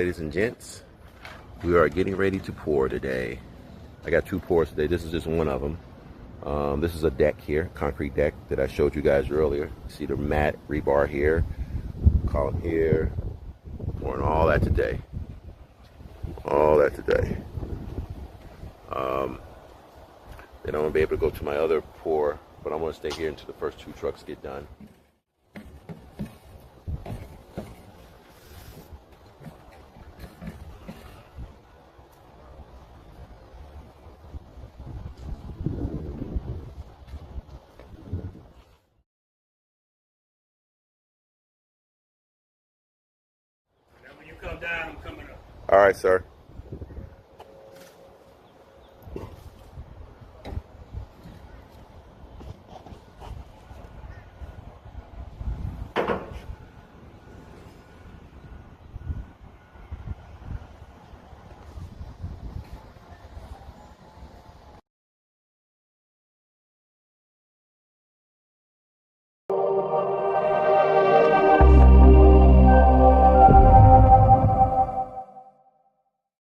ladies and gents. We are getting ready to pour today. I got 2 pours today. This is just one of them. This is a deck here, concrete deck that I showed you guys earlier. See the mat rebar here, column here. Pouring all that today. All that today. Then I'm gonna be able to go to my other pour, but I'm gonna stay here until the first 2 trucks get done. Now when you come down, I'm coming up. All right, sir.